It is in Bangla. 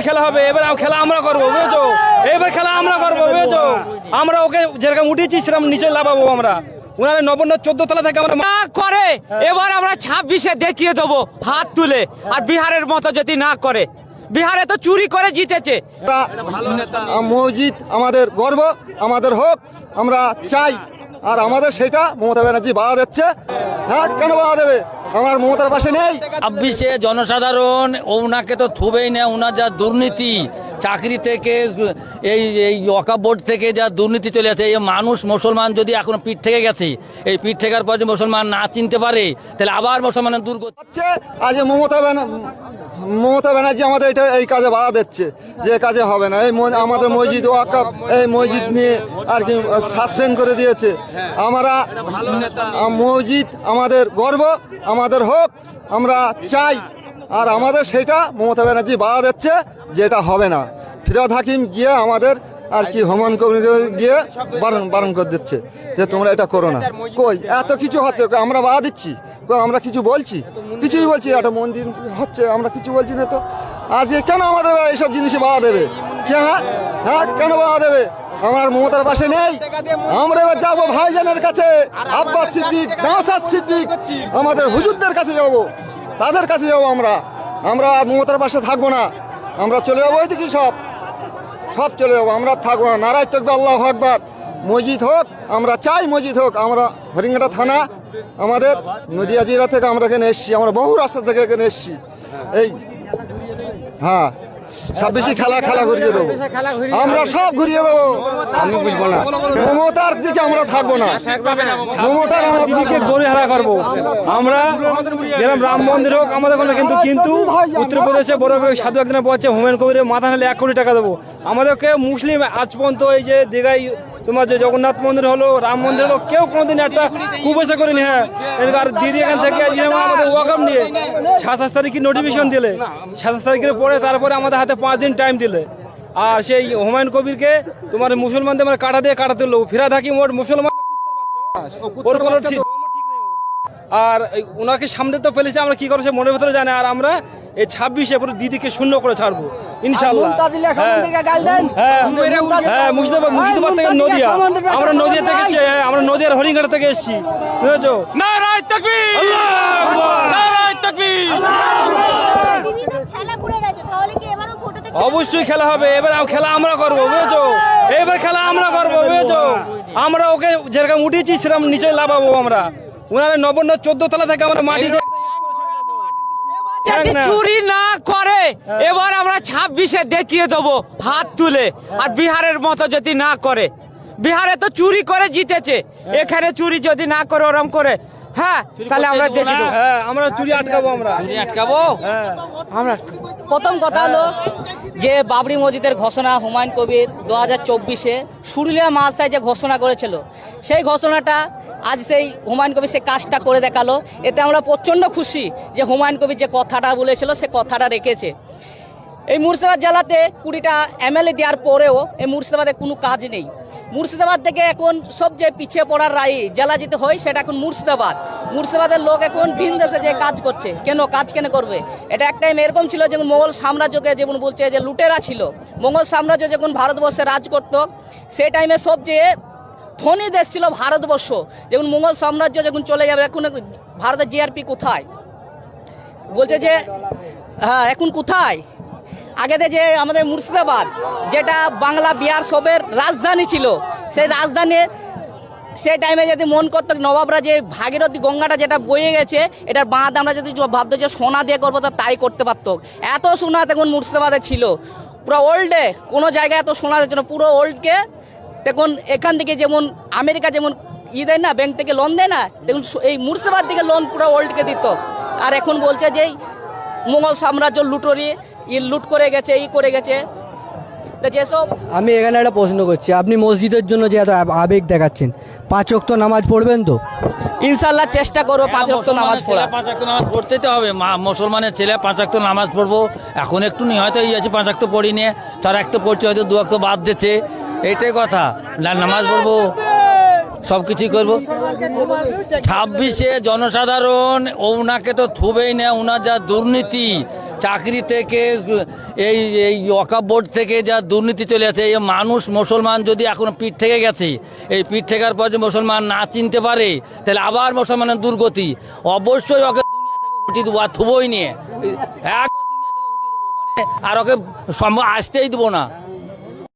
খেলা হবে, এবার খেলা আমরা করবো, বুঝেছো? এবার খেলা আমরা করবো, বুঝেছো? আমরা ওকে যেরকম উঠেছি সেরকম নিচে লাভাবো আমরা। উনারা 14 তলা থেকে আমরা না করে এবার আমরা 26-এ দেখিয়ে দেবো হাত তুলে। আর বিহারের মতো যদি না করে, বিহারে তো চুরি করে জিতেছে। মসজিদ আমাদের গর্ব, আমাদের হোক, আমরা চাই। আর আমাদের সেটা মমতা ব্যানার্জি বাধা দিচ্ছে। হ্যাঁ, কেন বাধা দেবে? আমার মমতার পাশে নেই। 26-এ জনসাধারণ ওনাকে তো থুবেই না। ওনার যা দুর্নীতি, চাকরি থেকে এই ওয়াকফ বোর্ড থেকে যা দুর্নীতি চলে আছে, এই মানুষ মুসলমান যদি এখন পিঠ থেকে গেছে, এই পিঠ ঠেকার পর যে মুসলমান না চিনতে পারে, তাহলে আবার মুসলমানের দুর্গতি হচ্ছে। আজ মমতা ব্যানার্জি আমাদের এই কাজে বাধা দিচ্ছে, যে কাজে হবে না। আমাদের মসজিদ ওয়াকফ, এই মসজিদ নিয়ে আর কি সাসপেন্ড করে দিয়েছে। আমরা মসজিদ আমাদের গর্ব, আমাদের হোক, আমরা চাই। আর আমাদের সেটা মমতা ব্যানার্জি বাধা দিচ্ছে, যেটা হবে না। ফিরহাদ হাকিম গিয়ে আমাদের আর কি হুমায়ুন কবির গিয়ে বারণ করে দিচ্ছে যে তোমরা এটা করো না। কই এত কিছু হচ্ছে, আমরা বাধা দিচ্ছি? আমরা কিছু বলছি? কিছুই বলছি। একটা মন্দির হচ্ছে, আমরা কিছু বলছি না তো। আজকে কেন আমাদের এইসব জিনিসে বাধা দেবে? হ্যাঁ, কেন বাধা দেবে? আমার মমতার পাশে নেই। আমরা এবার যাবো ভাইজানের কাছে, আব্বাস সিদ্দিক, নওশাদ সিদ্দিক, আমাদের হুজুরদের কাছে যাবো, তাদের কাছে যাবো। আমরা মমতার পাশে থাকবো না। আমরা চলে যাবো ওইদিকে, সব চলে যাবো। আমরা থাকবো না। নারায় থাকবে, আল্লাহু আকবার। মসজিদ হোক, আমরা চাই মসজিদ হোক। আমরা হরিঙ্গাটা থানা, আমাদের নদিয়া জেলা থেকে আমরা এখানে এসছি। আমরা বহু রাস্তা থেকে এখানে এসছি। এই হ্যাঁ, 26 খেলা ঘুরিয়ে দেবো, আমরা সব ঘুরিয়ে দেবো। মমতার দিকে আমরা থাকবো না। মমতার দিদিকে গরিহারা করবো আমরা। যেরকম রাম মন্দির হোক আমাদের কোনো, কিন্তু উত্তরপ্রদেশে বড় সাধু একদিন বলছে হুমায়ুন কবিরের মাথা নাহলে 1 কোটি টাকা দেবো। আমাদেরকে মুসলিম আজ পর্যন্ত এই যে দীঘায় তোমার যে জগন্নাথ মন্দির হলো, রাম মন্দির হলো, কেউ কোনোদিন একটা কুপয়সা করেনি। হ্যাঁ, আর দিদি এখান থেকে আমাদের ওয়াকফ নিয়ে 27 তারিখে নোটিফিকেশন দিলে, 27 তারিখের পরে তারপরে আমাদের হাতে 5 দিন টাইম দিলে। আর সেই হুমায়ুন কবিরকে তোমার মুসলমানদের আমরা কাটা দিয়ে কাটা তুললো। ফিরহাদ হাকিম ওর মুসলমান, ওর কোনো ঠিক নেই। আর ওনাকে সামনে তো ফেলেছে, আমরা কি করবো সে মনের ভেতরে জানে। আর আমরা এই 26-এ পুরো দিদিকে শূন্য করে ছাড়বো ইনশাআল্লাহ। হ্যাঁ, মুর্শিদাবাদ থেকে নদিয়া, আমরা নদিয়া থেকে, আমরা নদিয়ার হরিঙ্গাটা থেকে এসেছি, বুঝেছো? নারায়ে তাকবীর, আল্লাহু আকবার, নারায়ে তাকবীর। অবশ্যই খেলা হবে, এবার খেলা আমরা করবো, বুঝেছো? এবার খেলা আমরা করবো, বুঝেছো? আমরা ওকে যেরকম উঠেছি সেরকম নিচে লাভাবো আমরা। উনারা 14 তলা থেকে আমরা মাটি যদি চুরি না করে, এবার আমরা 26-এ দেখিয়ে দেবো হাত তুলে। আর বিহারের মতো যদি না করে, বিহারে তো চুরি করে জিতেছে, এখানে চুরি যদি না করে, ওরম করে, হ্যাঁ, তাহলে আমরা দেখি। হ্যাঁ, আমরা চুরি আটকাবো, আমরা আমরা প্রথম কথা হলো যে বাবরি মসজিদের ঘোষণা হুমায়ুন কবির 2024-এ সুরুলিয়া মাদ্রাসায় যে ঘোষণা করেছিল, সেই ঘোষণাটা আজ সেই হুমায়ুন কবির সে কাজটা করে দেখালো। এতে আমরা প্রচণ্ড খুশি যে হুমায়ুন কবির যে কথাটা বলেছিল সে কথাটা রেখেছে। এই মুর্শিদাবাদ জেলাতে 20টা MLA দেওয়ার পরেও এই মুর্শিদাবাদে কোনো কাজ নেই। মুর্শিদাবাদ থেকে এখন সবচেয়ে পিছিয়ে পড়ার জেলা যেতে হয় সেটা এখন মুর্শিদাবাদের লোক এখন ভিন দেশে যে কাজ করছে। কাজ কেন করবে? এটা এক টাইম এরকম ছিল যেমন মোগল সাম্রাজ্যকে যেমন বলছে যে লুটেরা ছিল, মোগল সাম্রাজ্য যখন ভারতবর্ষে রাজ করত সেই টাইমে সবচেয়ে ধনী দেশ ছিল ভারতবর্ষ। যেমন মোগল সাম্রাজ্য যখন চলে যাবে, এখন ভারতের জিআরপি কোথায়? বলছে যে হ্যাঁ, এখন কোথায়? আগেতে যে আমাদের মুর্শিদাবাদ, যেটা বাংলা বিহার সবের রাজধানী ছিল, সেই রাজধানী সেই টাইমে যদি মন করতো নবাবরা যে ভাগীরথী গঙ্গাটা যেটা বয়ে গেছে, এটার বাঁধ আমরা যদি ভাবতো যে সোনা দিয়ে করবো, তো তাই করতে পারতো। এত সোনা দেখুন মুর্শিদাবাদে ছিল, পুরো ওল্ডে, কোনো জায়গায় এত সোনা দিচ্ছে না, পুরো ওল্ডকে দেখুন। এখান থেকে যেমন আমেরিকা যেমন দেয় না, ব্যাংক থেকে লোন দেয় না, দেখুন এই মুর্শিদাবাদ থেকে লোন পুরো ওল্ডকে দিত। আর এখন বলছে যে মোগল সাম্রাজ্য লুটোরি লুট করে গেছে, করে গেছে। যেসব আমি এখানে একটা প্রশ্ন করছি, আপনি মসজিদের জন্য যে এত আবেগ দেখাচ্ছেন, 5 ওয়াক্ত নামাজ পড়বেন তো? ইনশাল্লাহ চেষ্টা করবো 5 ওয়াক্ত নামাজ পড়া। 5 ওয়াক্ত নামাজ পড়তেই তো হবে। মুসলমানের ছেলে 5 ওয়াক্ত নামাজ পড়বো। এখন একটু নিয়ে হয়তো এই আছে 5 ওয়াক্ত পড়ি নিয়ে, 4 ওয়াক্ত পড়ছি, হয়তো 2 ওয়াক্ত বাদ দিচ্ছে, এইটাই কথা। নামাজ পড়বো, সব কিছুই করবো। 26-এ জনসাধারণ ওনাকে তো থুবেই না। ওনার যা দুর্নীতি, চাকরি থেকে এই এই ওয়াকাফ বোর্ড থেকে যা দুর্নীতি চলে আছে, এই মানুষ মুসলমান যদি এখন পিঠ থেকে গেছে, এই পিঠ ঠেকার পর যে মুসলমান না চিনতে পারে, তাহলে আবার মুসলমানের দুর্গতি। অবশ্যই ওকে দুনিয়া থেকে উঠিয়ে দেবো, আর থুবই নিয়ে একবার দুনিয়া থেকে উঠিয়ে দেবো, মানে আর ওকে সম্ভব আসতেই দেবো না।